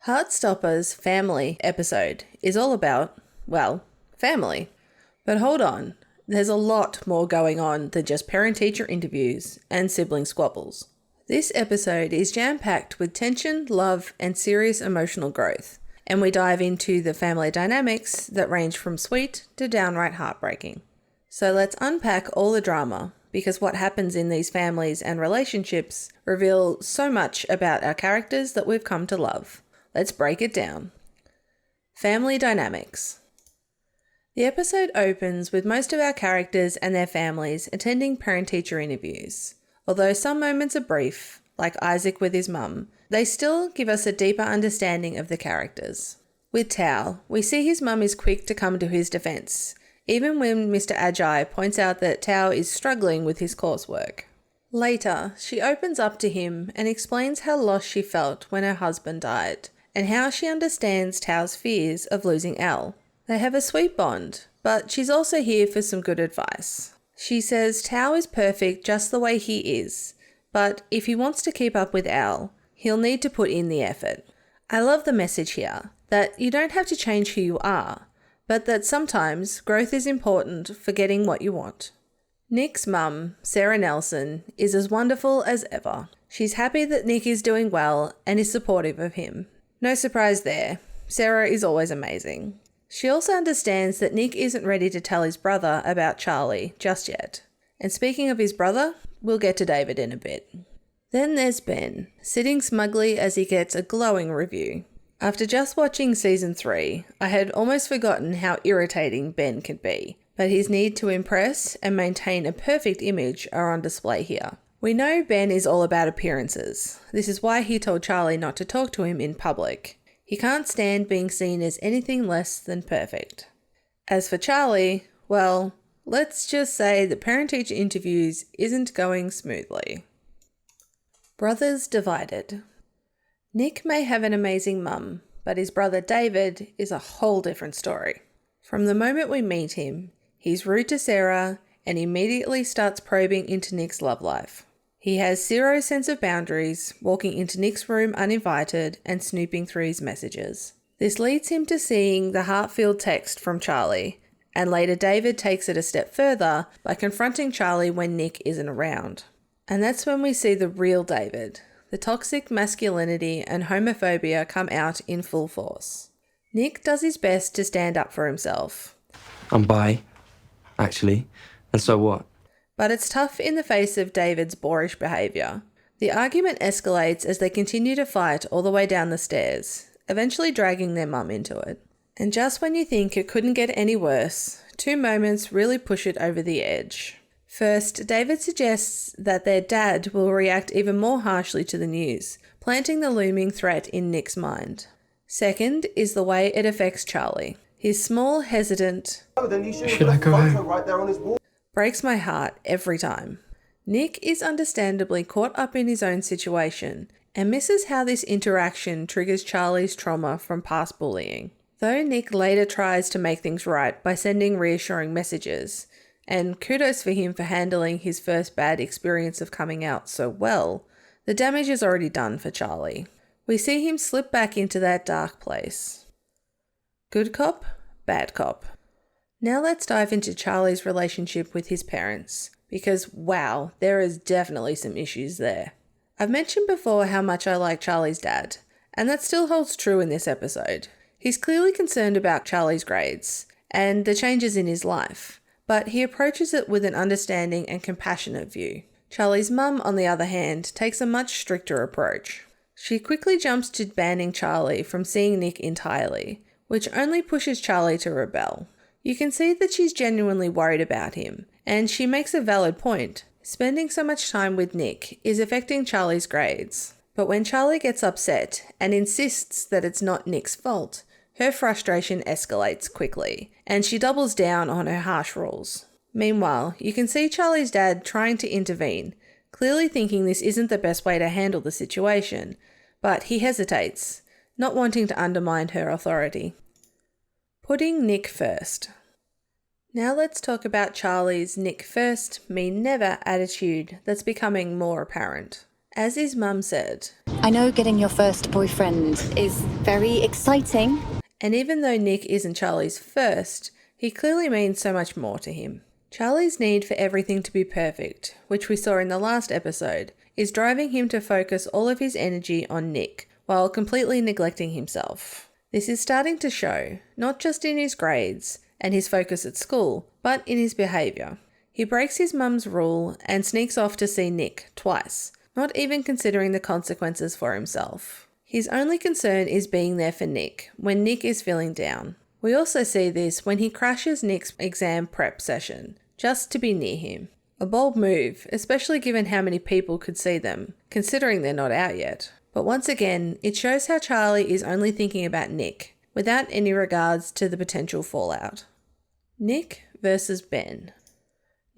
Heartstopper's family episode is all about, well, family. But hold on, there's a lot more going on than just parent-teacher interviews and sibling squabbles. This episode is jam-packed with tension, love, and serious emotional growth, and we dive into the family dynamics that range from sweet to downright heartbreaking. So let's unpack all the drama, because what happens in these families and relationships reveal so much about our characters that we've come to love. Let's break it down. Family dynamics. The episode opens with most of our characters and their families attending parent-teacher interviews. Although some moments are brief, like Isaac with his mum, they still give us a deeper understanding of the characters. With Tao, we see his mum is quick to come to his defence, even when Mr. Ajay points out that Tao is struggling with his coursework. Later, she opens up to him and explains how lost she felt when her husband died, and how she understands Tao's fears of losing Al. They have a sweet bond, but she's also here for some good advice. She says Tao is perfect just the way he is, but if he wants to keep up with Al, he'll need to put in the effort. I love the message here, that you don't have to change who you are, but that sometimes growth is important for getting what you want. Nick's mum, Sarah Nelson, is as wonderful as ever. She's happy that Nick is doing well and is supportive of him. No surprise there, Sarah is always amazing. She also understands that Nick isn't ready to tell his brother about Charlie just yet. And speaking of his brother, we'll get to David in a bit. Then there's Ben, sitting smugly as he gets a glowing review. After just watching season 3, I had almost forgotten how irritating Ben could be, but his need to impress and maintain a perfect image are on display here. We know Ben is all about appearances. This is why he told Charlie not to talk to him in public. He can't stand being seen as anything less than perfect. As for Charlie, well, let's just say the parent-teacher interviews isn't going smoothly. Brothers divided. Nick may have an amazing mum, but his brother David is a whole different story. From the moment we meet him, he's rude to Sarah and immediately starts probing into Nick's love life. He has zero sense of boundaries, walking into Nick's room uninvited and snooping through his messages. This leads him to seeing the heart-filled text from Charlie, and later David takes it a step further by confronting Charlie when Nick isn't around. And that's when we see the real David. The toxic masculinity and homophobia come out in full force. Nick does his best to stand up for himself. I'm bi, actually, and so what? But it's tough in the face of David's boorish behaviour. The argument escalates as they continue to fight all the way down the stairs, eventually dragging their mum into it. And just when you think it couldn't get any worse, 2 moments really push it over the edge. First, David suggests that their dad will react even more harshly to the news, planting the looming threat in Nick's mind. Second is the way it affects Charlie. His small, hesitant, Should I go home? Breaks my heart every time. Nick is understandably caught up in his own situation and misses how this interaction triggers Charlie's trauma from past bullying. Though Nick later tries to make things right by sending reassuring messages, and kudos for him for handling his first bad experience of coming out so well, the damage is already done for Charlie. We see him slip back into that dark place. Good cop, bad cop. Now let's dive into Charlie's relationship with his parents, because wow, there is definitely some issues there. I've mentioned before how much I like Charlie's dad, and that still holds true in this episode. He's clearly concerned about Charlie's grades and the changes in his life, but he approaches it with an understanding and compassionate view. Charlie's mum, on the other hand, takes a much stricter approach. She quickly jumps to banning Charlie from seeing Nick entirely, which only pushes Charlie to rebel. You can see that she's genuinely worried about him, and she makes a valid point. Spending so much time with Nick is affecting Charlie's grades. But when Charlie gets upset and insists that it's not Nick's fault, her frustration escalates quickly, and she doubles down on her harsh rules. Meanwhile, you can see Charlie's dad trying to intervene, clearly thinking this isn't the best way to handle the situation, but he hesitates, not wanting to undermine her authority. Putting Nick first. Now let's talk about Charlie's Nick first, me never attitude that's becoming more apparent. As his mum said, I know getting your first boyfriend is very exciting. And even though Nick isn't Charlie's first, he clearly means so much more to him. Charlie's need for everything to be perfect, which we saw in the last episode, is driving him to focus all of his energy on Nick, while completely neglecting himself. This is starting to show, not just in his grades and his focus at school, but in his behaviour. He breaks his mum's rule and sneaks off to see Nick twice, not even considering the consequences for himself. His only concern is being there for Nick when Nick is feeling down. We also see this when he crashes Nick's exam prep session, just to be near him. A bold move, especially given how many people could see them, considering they're not out yet. But once again, it shows how Charlie is only thinking about Nick, without any regards to the potential fallout. Nick versus Ben.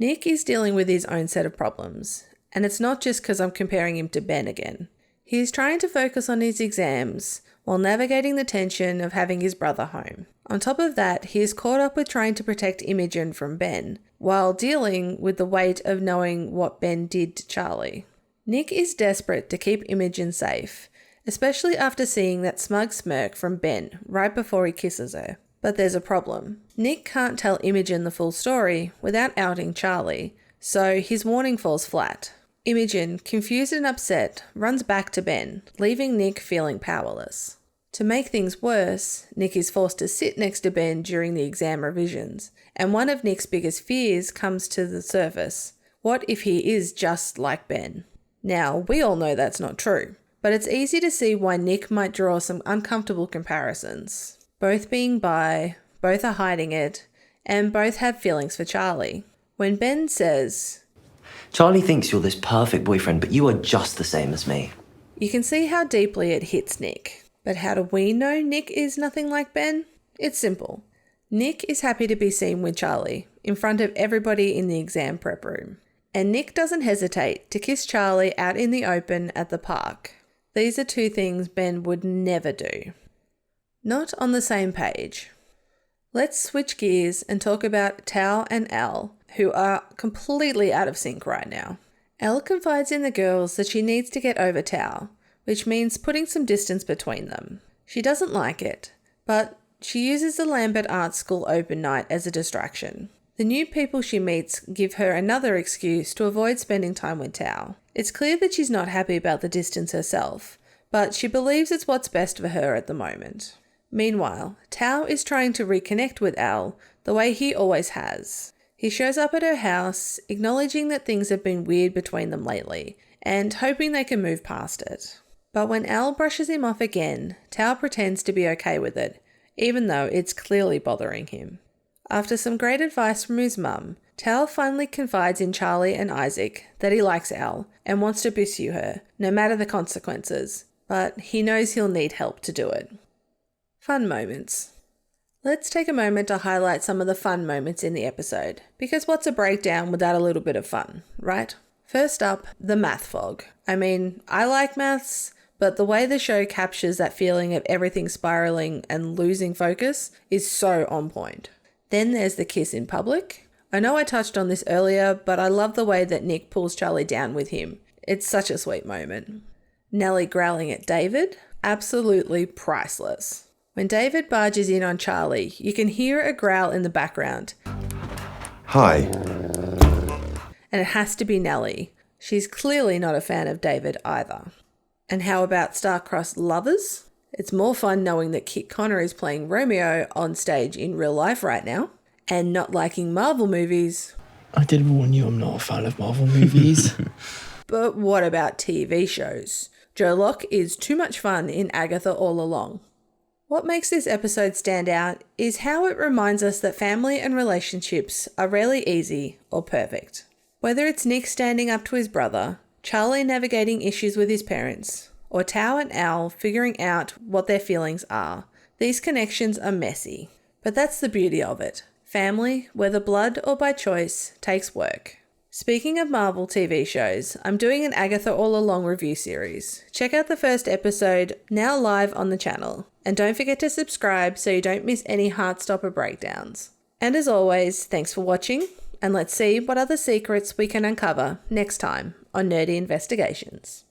Nick is dealing with his own set of problems, and it's not just because I'm comparing him to Ben again. He is trying to focus on his exams while navigating the tension of having his brother home. On top of that, he is caught up with trying to protect Imogen from Ben, while dealing with the weight of knowing what Ben did to Charlie. Nick is desperate to keep Imogen safe, especially after seeing that smug smirk from Ben right before he kisses her. But there's a problem. Nick can't tell Imogen the full story without outing Charlie, so his warning falls flat. Imogen, confused and upset, runs back to Ben, leaving Nick feeling powerless. To make things worse, Nick is forced to sit next to Ben during the exam revisions, and one of Nick's biggest fears comes to the surface. What if he is just like Ben? Now, we all know that's not true, but it's easy to see why Nick might draw some uncomfortable comparisons. Both being bi, both are hiding it, and both have feelings for Charlie. When Ben says, Charlie thinks you're this perfect boyfriend, but you are just the same as me. You can see how deeply it hits Nick. But how do we know Nick is nothing like Ben? It's simple. Nick is happy to be seen with Charlie, in front of everybody in the exam prep room. And Nick doesn't hesitate to kiss Charlie out in the open at the park. These are two things Ben would never do. Not on the same page. Let's switch gears and talk about Tao and Al, who are completely out of sync right now. Elle confides in the girls that she needs to get over Tao, which means putting some distance between them. She doesn't like it, but she uses the Lambert Art School open night as a distraction. The new people she meets give her another excuse to avoid spending time with Tao. It's clear that she's not happy about the distance herself, but she believes it's what's best for her at the moment. Meanwhile, Tao is trying to reconnect with Al the way he always has. He shows up at her house, acknowledging that things have been weird between them lately, and hoping they can move past it. But when Al brushes him off again, Tao pretends to be okay with it, even though it's clearly bothering him. After some great advice from his mum, Tao finally confides in Charlie and Isaac that he likes Al and wants to pursue her, no matter the consequences, but he knows he'll need help to do it. Fun moments. Let's take a moment to highlight some of the fun moments in the episode, because what's a breakdown without a little bit of fun, right? First up, the math fog. I mean, I like maths, but the way the show captures that feeling of everything spiraling and losing focus is so on point. Then there's the kiss in public. I know I touched on this earlier, but I love the way that Nick pulls Charlie down with him. It's such a sweet moment. Nellie growling at David, absolutely priceless. When David barges in on Charlie, you can hear a growl in the background. Hi. And it has to be Nellie. She's clearly not a fan of David either. And how about star-crossed lovers? It's more fun knowing that Kit Connor is playing Romeo on stage in real life right now. And not liking Marvel movies. I did warn you I'm not a fan of Marvel movies. But what about TV shows? Joe Locke is too much fun in Agatha All Along. What makes this episode stand out is how it reminds us that family and relationships are rarely easy or perfect. Whether it's Nick standing up to his brother, Charlie navigating issues with his parents, or Tao and Al figuring out what their feelings are, these connections are messy. But that's the beauty of it. Family, whether blood or by choice, takes work. Speaking of Marvel TV shows, I'm doing an Agatha All Along review series. Check out the first episode, now live on the channel. And don't forget to subscribe so you don't miss any Heartstopper breakdowns. And as always, thanks for watching, and let's see what other secrets we can uncover next time on Nerdy Investigations.